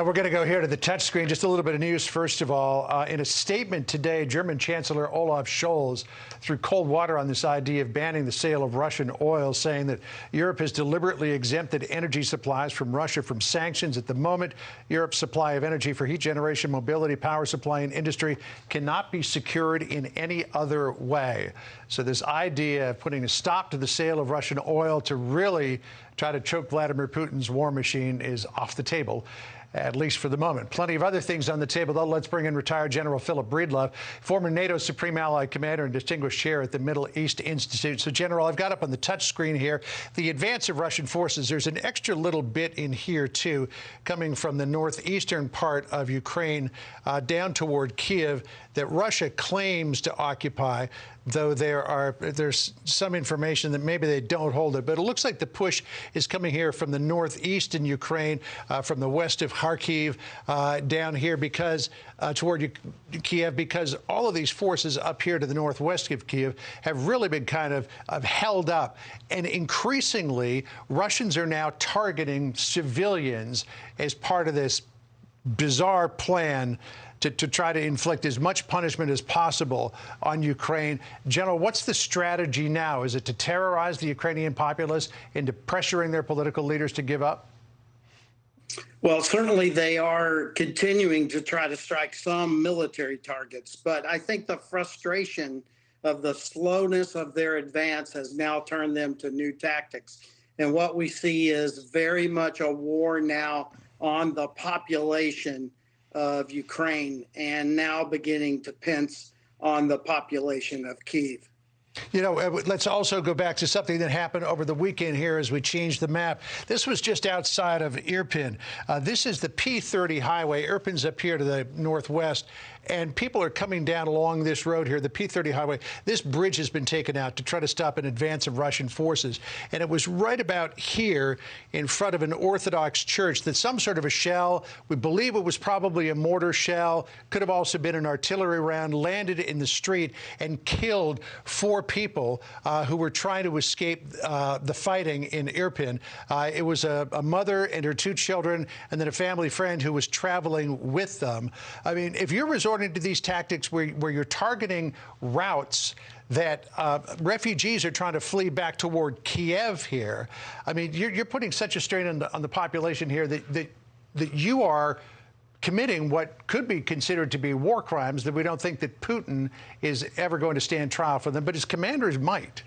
We're going to go here to the touch screen. Just a little bit of news, first of all. In a statement today, German Chancellor Olaf Scholz threw cold water on this idea of banning the sale of Russian oil, saying that Europe has deliberately exempted energy supplies from Russia from sanctions. At the moment, Europe's supply of energy for heat generation, mobility, power supply, and industry cannot be secured in any other way. So this idea of putting a stop to the sale of Russian oil to really try to choke Vladimir Putin's war machine is off the table, at least for the moment. Plenty of other things on the table, though. Let's bring in retired General Philip Breedlove, former NATO Supreme Allied Commander and Distinguished Chair at the Middle East Institute. So, General, I've got up on the touch screen here the advance of Russian forces. There's an extra little bit in here, too, coming from the northeastern part of Ukraine down toward Kiev that Russia claims to occupy, though there's some information that maybe they don't hold it. But it looks like the push is coming here from the northeast in Ukraine, from the west of Kharkiv down here because toward Kiev, because all of these forces up here to the northwest of Kiev have really been kind of held up. And increasingly, Russians are now targeting civilians as part of this bizarre plan to try to inflict as much punishment as possible on Ukraine. General, what's the strategy now? Is it to terrorize the Ukrainian populace into pressuring their political leaders to give up? Well, certainly they are continuing to try to strike some military targets, but I think the frustration of the slowness of their advance has now turned them to new tactics. And what we see is very much a war now on the population of Ukraine, and now beginning to pinch on the population of Kyiv. You know, let's also go back to something that happened over the weekend here as we changed the map. This was just outside of Irpin. This is the P30 highway. Irpin's up here to the northwest, and people are coming down along this road here, the P30 highway. This bridge has been taken out to try to stop an advance of Russian forces. And it was right about here in front of an Orthodox church that some sort of a shell, we believe it was probably a mortar shell, could have also been an artillery round, landed in the street and killed 4 people who were trying to escape the fighting in Irpin. It was a mother and her 2 children, and then a family friend who was traveling with them. I mean, if you're resorting to these tactics where you're targeting routes that refugees are trying to flee back toward Kiev here, I mean, you're putting such a strain on the population here that you are committing what could be considered to be war crimes that we don't think that Putin is ever going to stand trial for them, but his commanders might.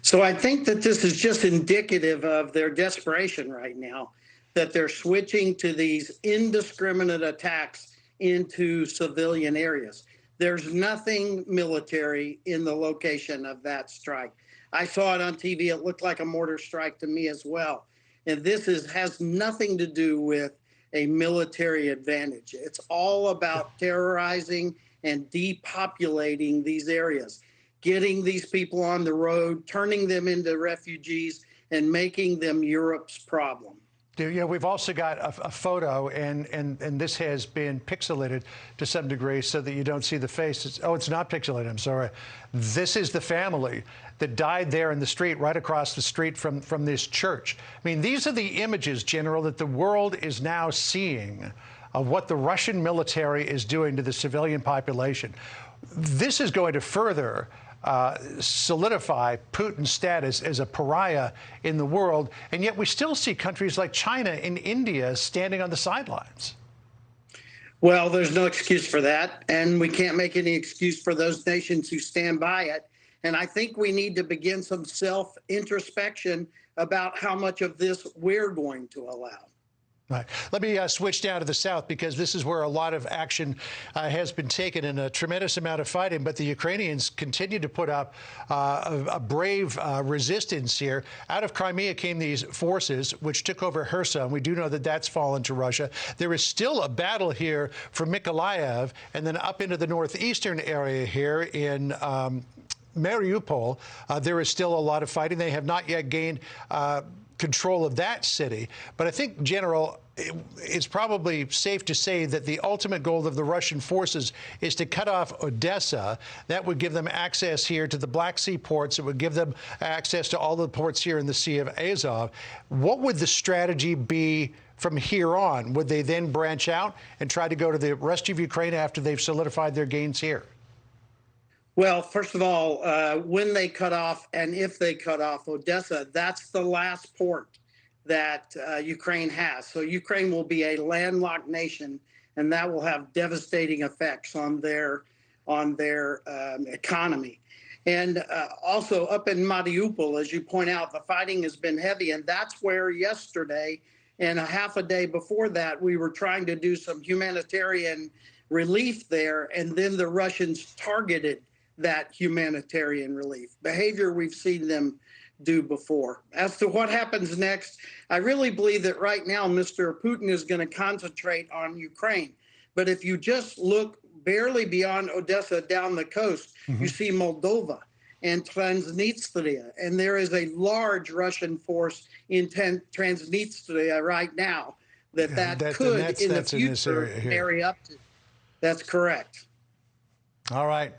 So I think that this is just indicative of their desperation right now, that they're switching to these indiscriminate attacks into civilian areas. There's nothing military in the location of that strike. I saw it on TV. It looked like a mortar strike to me as well. And this has nothing to do with a military advantage. It's all about terrorizing and depopulating these areas, getting these people on the road, turning them into refugees, and making them Europe's problem. You know, we've also got a photo, and this has been pixelated to some degree so that you don't see the face. It's not pixelated, I'm sorry. This is the family that died there in the street, right across the street from this church. I mean, these are the images, General, that the world is now seeing of what the Russian military is doing to the civilian population. This is going to further solidify Putin's status as a pariah in the world, and yet we still see countries like China and India standing on the sidelines. Well, there's no excuse for that, and we can't make any excuse for those nations who stand by it. And I think we need to begin some self-introspection about how much of this we're going to allow. Right. Let me switch down to the south, because this is where a lot of action has been taken and a tremendous amount of fighting. But the Ukrainians continue to put up a brave resistance here. Out of Crimea came these forces, which took over Kherson. We do know that that's fallen to Russia. There is still a battle here for Mykolaiv, and then up into the northeastern area here in Mariupol, there is still a lot of fighting. They have not yet gained control of that city. But I think, General, it's probably safe to say that the ultimate goal of the Russian forces is to cut off Odessa. That would give them access here to the Black Sea ports. It would give them access to all the ports here in the Sea of Azov. What would the strategy be from here on? Would they then branch out and try to go to the rest of Ukraine after they've solidified their gains here? Well, first of all, when they cut off and if they cut off Odessa, that's the last port that Ukraine has. So Ukraine will be a landlocked nation, and that will have devastating effects on their economy. And also up in Mariupol, as you point out, the fighting has been heavy, and that's where yesterday and a half a day before that, we were trying to do some humanitarian relief there, and then the Russians targeted that humanitarian relief behavior we've seen them do before. As to what happens next, I really believe that right now Mr. Putin is going to concentrate on Ukraine. But if you just look barely beyond Odessa down the coast, you see Moldova and Transnistria, and there is a large Russian force in Transnistria right now that could in the future marry up to. That's correct. All right.